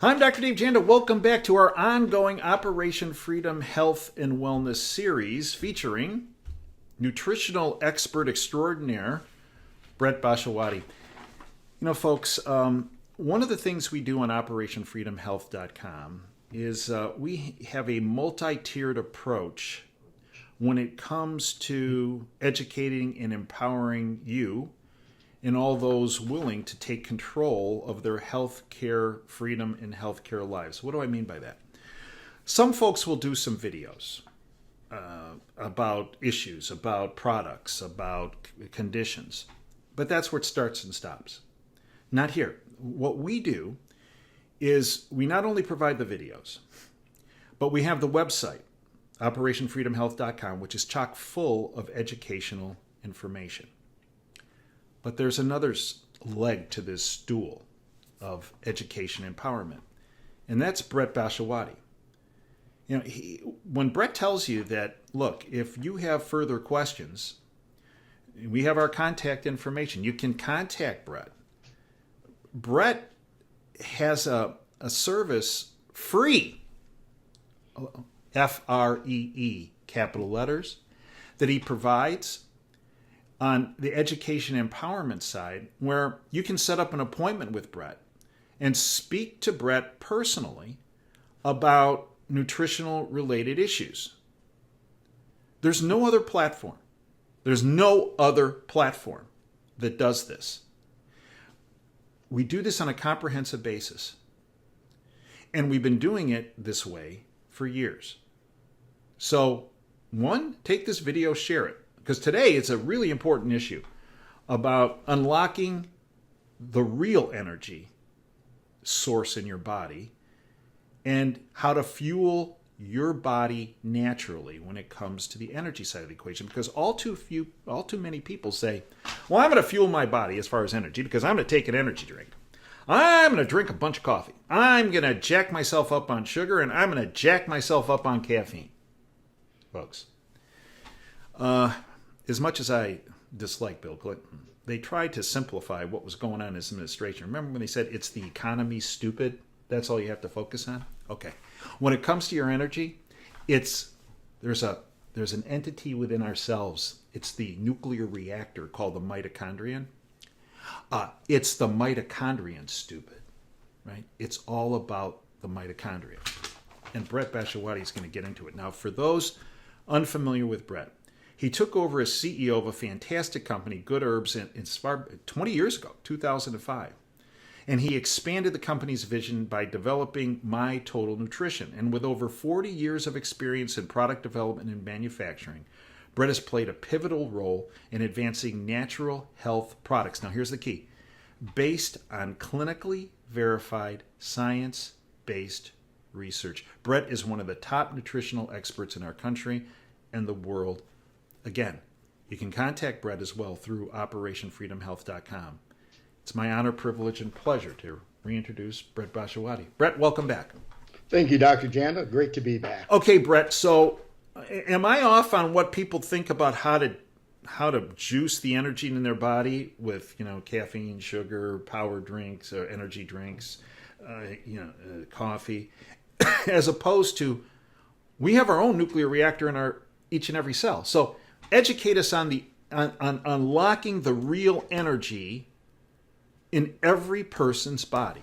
I'm Dr. Dave Janda. Welcome back to our ongoing Operation Freedom Health and Wellness series featuring nutritional expert extraordinaire, Brett Bashawati. You know, folks, one of the things we do on OperationFreedomHealth.com is we have a multi-tiered approach when it comes to educating and empowering you and all those willing to take control of their health care freedom and health care lives. What do I mean by that? Some folks will do some videos about issues, about products, about conditions, but that's where it starts and stops. Not here. What we do is we not only provide the videos, but we have the website, OperationFreedomHealth.com, which is chock full of educational information. But there's another leg to this stool of education empowerment, and that's Brett Bashawati. You know, when Brett tells you that, look, if you have further questions, we have our contact information. You can contact Brett. Brett has a service free, Free, capital letters, that he provides on the education empowerment side, where you can set up an appointment with Brett and speak to Brett personally about nutritional related issues. There's no other platform. There's no other platform that does this. We do this on a comprehensive basis. And we've been doing it this way for years. So, one, take this video, share it. Because today it's a really important issue about unlocking the real energy source in your body and how to fuel your body naturally when it comes to the energy side of the equation. Because all too many people say, well, I'm going to fuel my body as far as energy because I'm going to take an energy drink. I'm going to drink a bunch of coffee. I'm going to jack myself up on sugar, and I'm going to jack myself up on caffeine. Folks, as much as I dislike Bill Clinton, they tried to simplify what was going on in his administration. Remember when they said it's the economy, stupid? That's all you have to focus on? Okay. When it comes to your energy, there's an entity within ourselves. It's the nuclear reactor called the mitochondrion. It's the mitochondrion, stupid, right? It's all about the mitochondria. And Brett Bashawati is going to get into it. Now, for those unfamiliar with Brett, he took over as CEO of a fantastic company, Good Herbs, in 20 years ago, 2005. And he expanded the company's vision by developing My Total Nutrition. And with over 40 years of experience in product development and manufacturing, Brett has played a pivotal role in advancing natural health products. Now, here's the key. Based on clinically verified, science-based research. Brett is one of the top nutritional experts in our country and the world. Again, you can contact Brett as well through OperationFreedomHealth.com. It's my honor, privilege, and pleasure to reintroduce Brett Bashawati. Brett, welcome back. Thank you, Dr. Janda. Great to be back. Okay, Brett, so am I off on what people think about how to juice the energy in their body with, caffeine, sugar, power drinks, or energy drinks, coffee, as opposed to we have our own nuclear reactor in each and every cell. So educate us on unlocking the real energy in every person's body.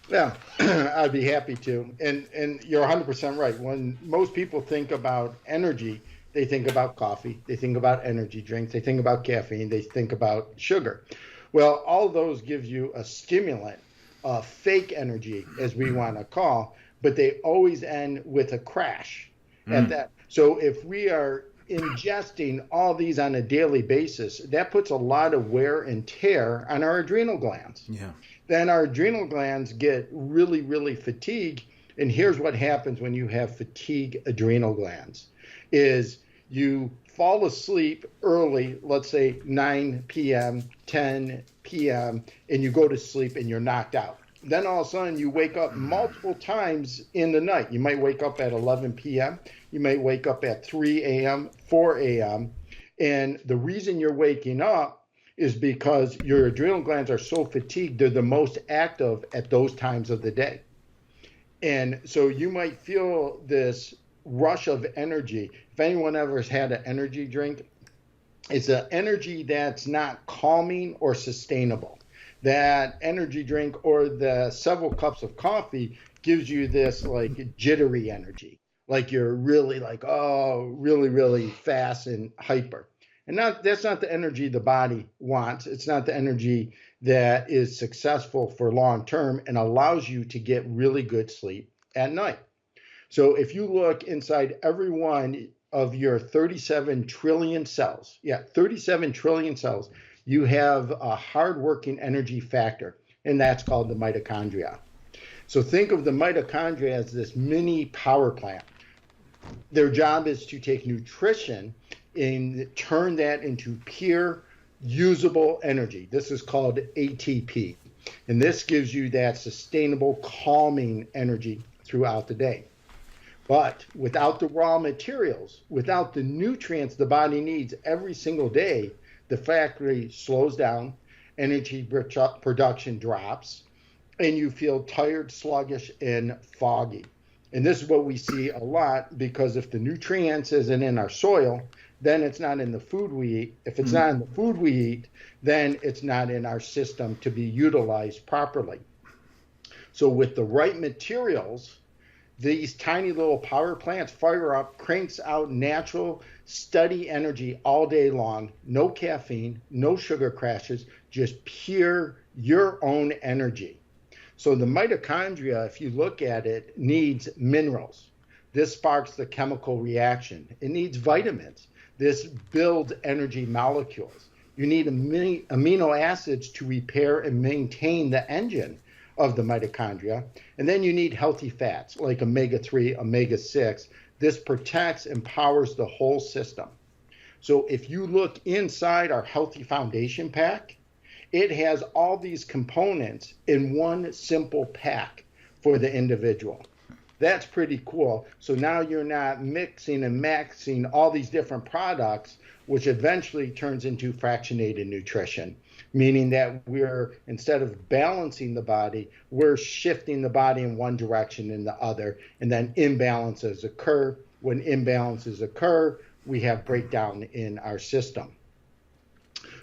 Yeah, I'd be happy to. And you're 100% right. When most people think about energy, they think about coffee, they think about energy drinks, they think about caffeine, they think about sugar. Well, all of those give you a stimulant, fake energy, as we want to call, but they always end with a crash at that. So if we are ingesting all these on a daily basis, that puts a lot of wear and tear on our adrenal glands. Yeah. Then our adrenal glands get really, really fatigued. And here's what happens when you have fatigue adrenal glands is you fall asleep early, let's say 9 p.m., 10 p.m., and you go to sleep and you're knocked out. Then all of a sudden you wake up multiple times in the night. You might wake up at 11 p.m. You might wake up at 3 a.m., 4 a.m. And the reason you're waking up is because your adrenal glands are so fatigued, they're the most active at those times of the day. And so you might feel this rush of energy. If anyone ever has had an energy drink, it's an energy that's not calming or sustainable. That energy drink or the several cups of coffee gives you this like jittery energy, like you're really like, oh, really, really fast and hyper. And that's not the energy the body wants. It's not the energy that is successful for long term and allows you to get really good sleep at night. So if you look inside every one of your 37 trillion cells, 37 trillion cells, you have a hardworking energy factor, and that's called the mitochondria. So think of the mitochondria as this mini power plant. Their job is to take nutrition and turn that into pure, usable energy. This is called ATP. And this gives you that sustainable, calming energy throughout the day. But without the raw materials, without the nutrients the body needs every single day, the factory slows down, energy production drops, and you feel tired, sluggish, and foggy. And this is what we see a lot, because if the nutrients isn't in our soil, then it's not in the food we eat. If it's not in the food we eat, then it's not in our system to be utilized properly. So with the right materials, these tiny little power plants fire up, cranks out natural, steady energy all day long. No caffeine, no sugar crashes, just pure your own energy. So the mitochondria, if you look at it, needs minerals. This sparks the chemical reaction. It needs vitamins. This builds energy molecules. You need amino acids to repair and maintain the engine of the mitochondria. And then you need healthy fats like omega-3, omega-6. This protects and powers the whole system. So if you look inside our Healthy Foundation pack, it has all these components in one simple pack for the individual. That's pretty cool. So now you're not mixing and maxing all these different products, which eventually turns into fractionated nutrition, meaning that we're, instead of balancing the body, we're shifting the body in one direction and the other, and then imbalances occur. When imbalances occur, we have breakdown in our system.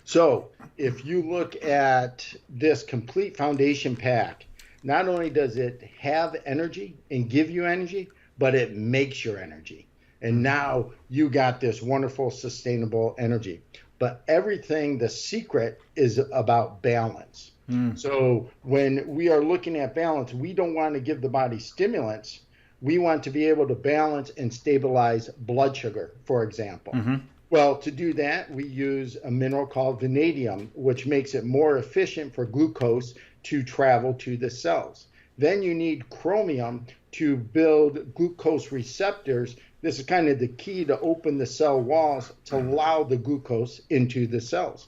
So if you look at this complete foundation pack, not only does it have energy and give you energy, but it makes your energy. And now you got this wonderful, sustainable energy. But everything, the secret is about balance. So when we are looking at balance, we don't want to give the body stimulants. We want to be able to balance and stabilize blood sugar, for example. Well, to do that, we use a mineral called vanadium, which makes it more efficient for glucose to travel to the cells. Then you need chromium to build glucose receptors. This is kind of the key to open the cell walls to allow the glucose into the cells.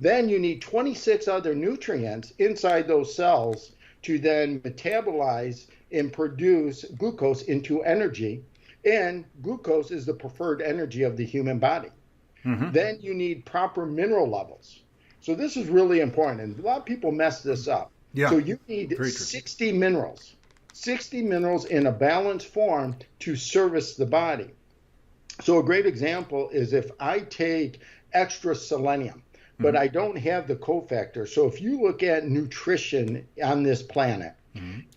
Then you need 26 other nutrients inside those cells to then metabolize and produce glucose into energy. And glucose is the preferred energy of the human body. Then you need proper mineral levels. So this is really important. And a lot of people mess this up. So you need 60 minerals. 60 minerals in a balanced form to service the body. So a great example is if I take extra selenium, but I don't have the cofactor. So if you look at nutrition on this planet,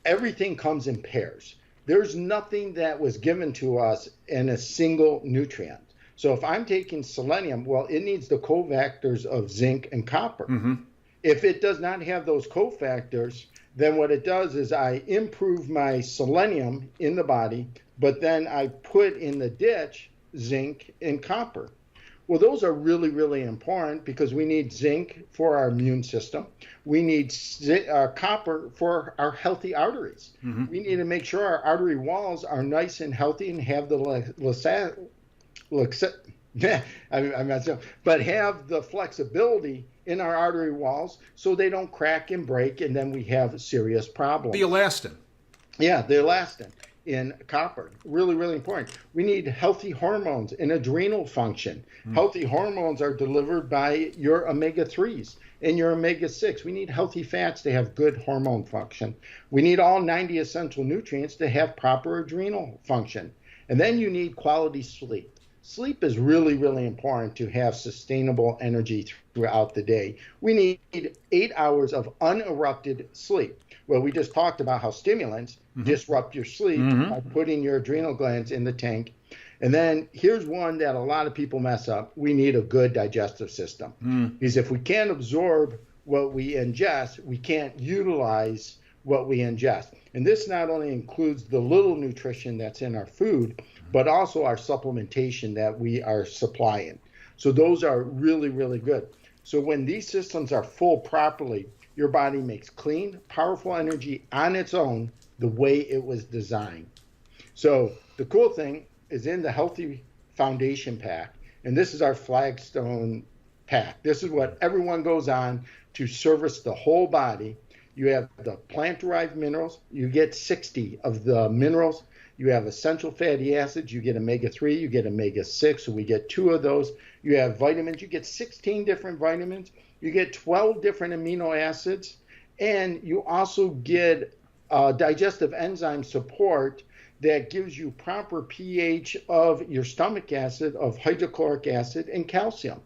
everything comes in pairs. There's nothing that was given to us in a single nutrient. So if I'm taking selenium, well, it needs the cofactors of zinc and copper. If it does not have those cofactors, then what it does is I improve my selenium in the body, but then I put in the ditch zinc and copper. Well, those are really, really important because we need zinc for our immune system. We need copper for our healthy arteries. We need to make sure our artery walls are nice and healthy and have the but have the flexibility in our artery walls so they don't crack and break, and then we have serious problems. The elastin. Yeah, the elastin. in copper. Really, really important. We need healthy hormones and adrenal function. Healthy hormones are delivered by your omega-3s and your omega-6. We need healthy fats to have good hormone function. We need all 90 essential nutrients to have proper adrenal function. And then you need quality sleep. Sleep is really, really important to have sustainable energy throughout the day. We need 8 hours of uninterrupted sleep. Well, we just talked about how stimulants disrupt your sleep by putting your adrenal glands in the tank. And then here's one that a lot of people mess up. We need a good digestive system. Because if we can't absorb what we ingest, we can't utilize what we ingest. And this not only includes the little nutrition that's in our food, but also our supplementation that we are supplying. So those are really, really good. So when these systems are full properly, your body makes clean, powerful energy on its own the way it was designed. So the cool thing is in the Healthy Foundation Pack, and this is our flagstone pack. This is what everyone goes on to service the whole body. You have the plant-derived minerals. You get 60 of the minerals. You have essential fatty acids. You get omega-3. You get omega-6. So we get 2 of those. You have vitamins. You get 16 different vitamins. You get 12 different amino acids. And you also get digestive enzyme support that gives you proper pH of your stomach acid, of hydrochloric acid, and calcium.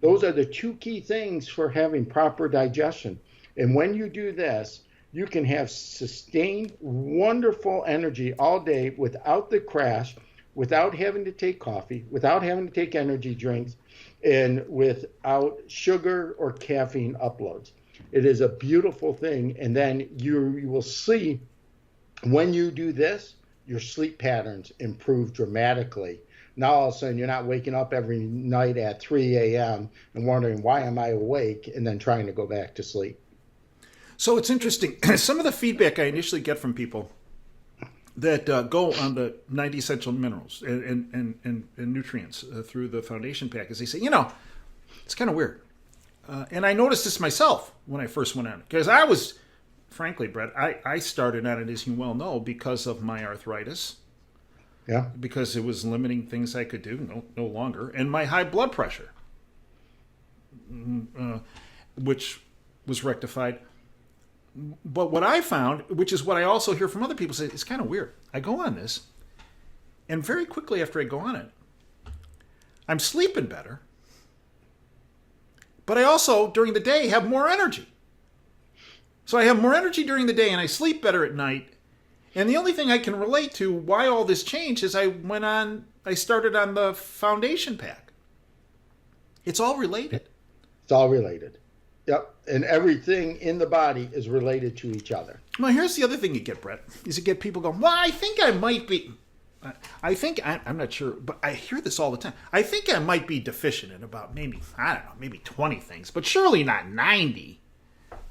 Those are the 2 key things for having proper digestion. And when you do this, you can have sustained, wonderful energy all day without the crash, without having to take coffee, without having to take energy drinks, and without sugar or caffeine uploads. It is a beautiful thing. And then you will see when you do this, your sleep patterns improve dramatically. Now all of a sudden you're not waking up every night at 3 a.m. and wondering, why am I awake? And then trying to go back to sleep. So it's interesting. Some of the feedback I initially get from people that go on the 90 essential minerals and nutrients through the foundation pack is they say, it's kind of weird. And I noticed this myself when I first went on it. Because I was, frankly, Brett, I started on it, as you well know, because of my arthritis. Yeah. Because it was limiting things I could do, no longer. And my high blood pressure, which was rectified. But what I found, which is what I also hear from other people, say it's kind of weird. I go on this, and very quickly after I go on it, I'm sleeping better. But I also, during the day, have more energy. So I have more energy during the day, and I sleep better at night. And the only thing I can relate to why all this changed is I started on the foundation pack. It's all related. It's all related. Yep. And everything in the body is related to each other. Well, here's the other thing you get, Brett, is you get people going, well, I think I might be, I'm not sure, but I hear this all the time. I think I might be deficient in about maybe 20 things, but surely not 90.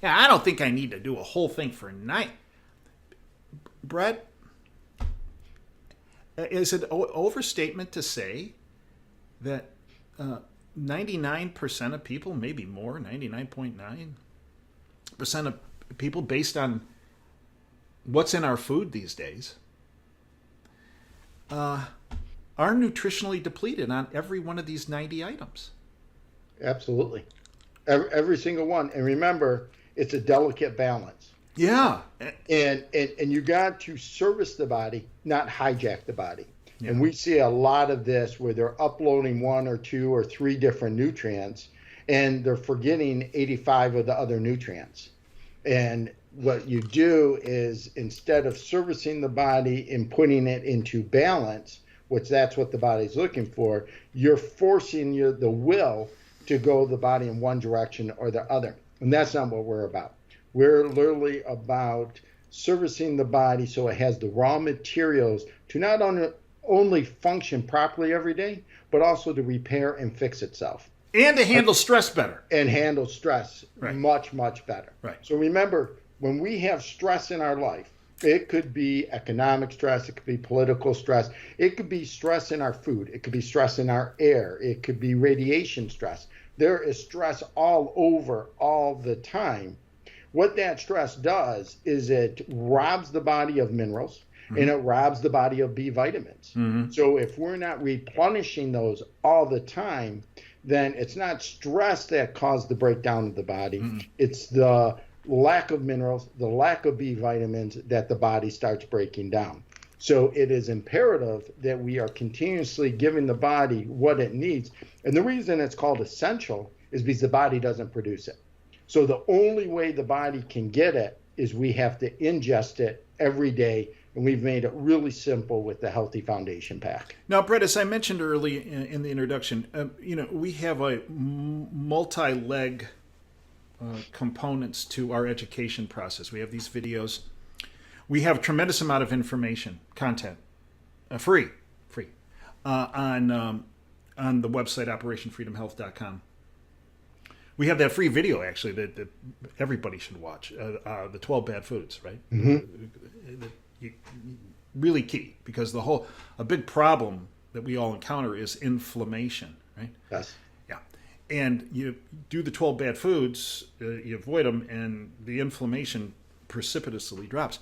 Yeah, I don't think I need to do a whole thing for 90. Brett, is it an overstatement to say that 99% of people, maybe more, 99.9% of people, based on what's in our food these days, are nutritionally depleted on every one of these 90 items? Absolutely. Every single one. And remember, it's a delicate balance. Yeah. And you got to service the body, not hijack the body. Yeah. And we see a lot of this where they're uploading 1 or 2 or 3 different nutrients, and they're forgetting 85 of the other nutrients. And what you do is, instead of servicing the body and putting it into balance, which that's what the body's looking for, you're forcing the will to go the body in one direction or the other. And that's not what we're about. We're literally about servicing the body so it has the raw materials to not only function properly every day, but also to repair and fix itself. And to handle stress better. And handle stress much, much better. Right. So remember, when we have stress in our life, it could be economic stress, it could be political stress, it could be stress in our food, it could be stress in our air, it could be radiation stress. There is stress all over all the time. What that stress does is it robs the body of minerals. and it robs the body of B vitamins. So if we're not replenishing those all the time, then it's not stress that caused the breakdown of the body. It's the lack of minerals, the lack of B vitamins that the body starts breaking down. So it is imperative that we are continuously giving the body what it needs. And the reason it's called essential is because the body doesn't produce it. So the only way the body can get it is we have to ingest it every day. And we've made it really simple with the Healthy Foundation Pack. Now, Brett, as I mentioned early in the introduction, we have a multi-leg components to our education process. We have these videos. We have a tremendous amount of information, content, free, on the website operationfreedomhealth.com. We have that free video actually that everybody should watch. The 12 bad foods, right? Really key, because a big problem that we all encounter is inflammation, right? Yes. Yeah. And you do the 12 bad foods, you avoid them, and the inflammation precipitously drops.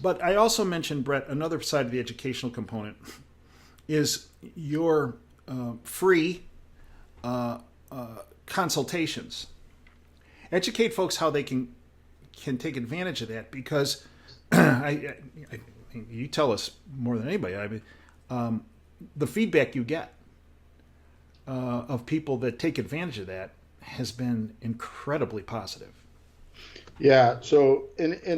But I also mentioned, Brett, another side of the educational component is your free consultations. Educate folks how they can take advantage of that, because you tell us more than anybody. The feedback you get of people that take advantage of that has been incredibly positive. Yeah. So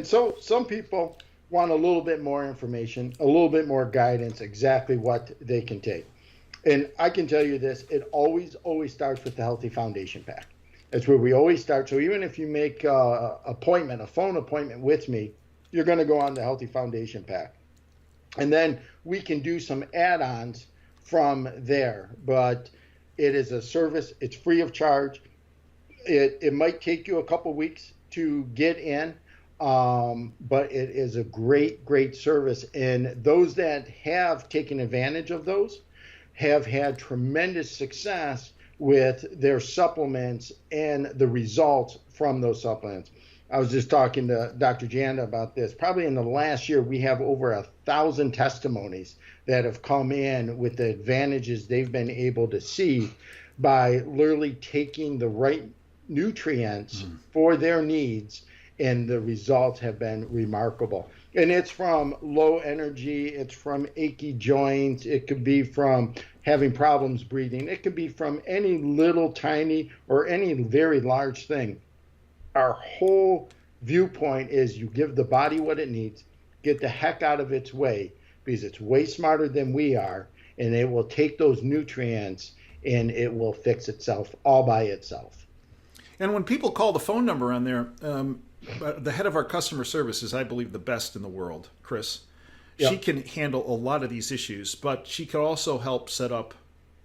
so some people want a little bit more information, a little bit more guidance, exactly what they can take. And I can tell you this, it always starts with the Healthy Foundation Pack. That's where we always start. So even if you make a phone appointment with me, you're going to go on the Healthy Foundation Pack. And then we can do some add-ons from there. But it is a service. It's free of charge. It might take you a couple weeks to get in, but it is a great service. And those that have taken advantage of those have had tremendous success with their supplements and the results from those supplements. I was just talking to Dr. Janda about this. Probably in the last year, we have over 1,000 testimonies that have come in with the advantages they've been able to see by literally taking the right nutrients for their needs, and the results have been remarkable. And it's from low energy, it's from achy joints, it could be from having problems breathing, it could be from any little tiny or any very large thing. Our whole viewpoint is you give the body what it needs, get the heck out of its way, because it's way smarter than we are, and it will take those nutrients and it will fix itself all by itself. And when people call the phone number on there, the head of our customer service is, I believe, the best in the world, Chris. Yep. She can handle a lot of these issues, but she could also help set up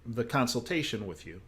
the consultation with you.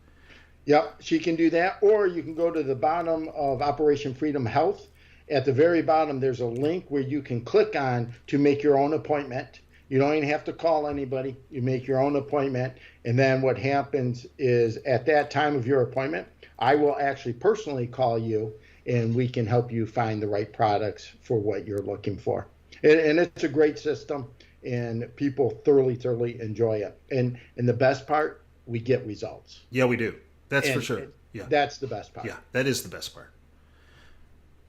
Yep, she can do that. Or you can go to the bottom of Operation Freedom Health. At the very bottom, there's a link where you can click on to make your own appointment. You don't even have to call anybody. You make your own appointment. And then what happens is at that time of your appointment, I will actually personally call you, and we can help you find the right products for what you're looking for. And it's a great system, and people thoroughly enjoy it. And the best part, we get results. Yeah, we do. That's for sure. Yeah, that's the best part. Yeah, that is the best part.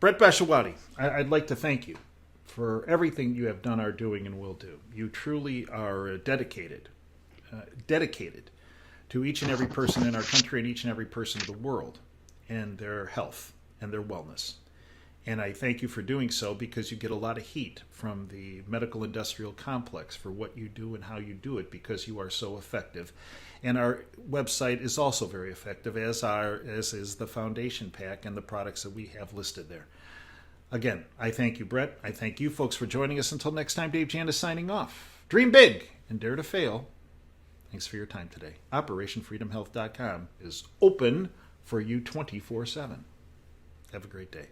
Brett Bashawati, I'd like to thank you for everything you have done, are doing, and will do. You truly are dedicated to each and every person in our country and each and every person in the world and their health and their wellness. And I thank you for doing so, because you get a lot of heat from the medical industrial complex for what you do and how you do it, because you are so effective. And our website is also very effective, as is the Foundation Pack and the products that we have listed there. Again, I thank you, Brett. I thank you folks for joining us. Until next time, Dave Janda signing off. Dream big and dare to fail. Thanks for your time today. OperationFreedomHealth.com is open for you 24/7. Have a great day.